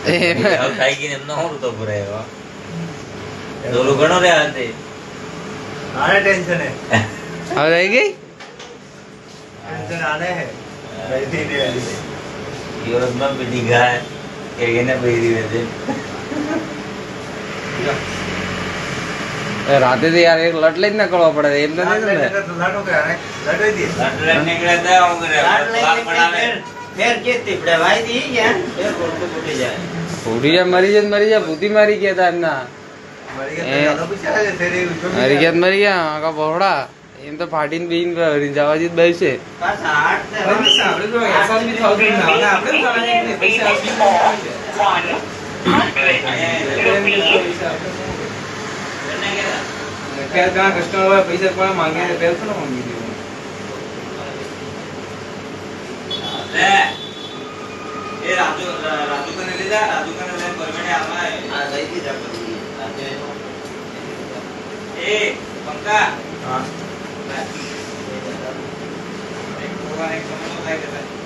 હવે ખાઈ ગઈને એમનો હું તો ભરાયો દોરું ઘણો રે હાથે આને ટેન્શન હે હવે રહી ગઈ ટેન્શન આને હે બેઠી દે યુરોપ માં બીજી ગાય કે એને બેરી દે રાતે તો યાર એક લટ લઈ જ નીકળવા પડે એમ તો નહીં ને લાડો કે આને લડોઈ દે લાટલે નીકળે તો હું કરે બાપ બનાવે ફેર કેતી પડે વાઈ દી યાર ફેર કોડતો ફૂટી જાય ફૂટી જાય મરી જાય ભૂતી મારી ગયા તા એમના મરી ગયા તો પૂછા છે તેરે મરી ગયા આખા બહોળા એમ તો ફાટીને બીન હરી જવાજી જ બેસે પાછા આઠ ને આપણે તો એસાન બી થાવ કે ના આપણે તો પૈસા क्या कहाँ कस्टमर वाला पैसा थोड़ा मांगे तो पैसा ना मांगी थी લે એ રાજુ કને લીધા રાજુ કને લઈને પરમેને આમાં આ લઈ દીધા પછી આજે એ પંકા હા એક ભગવાન એક સમજો થાય કે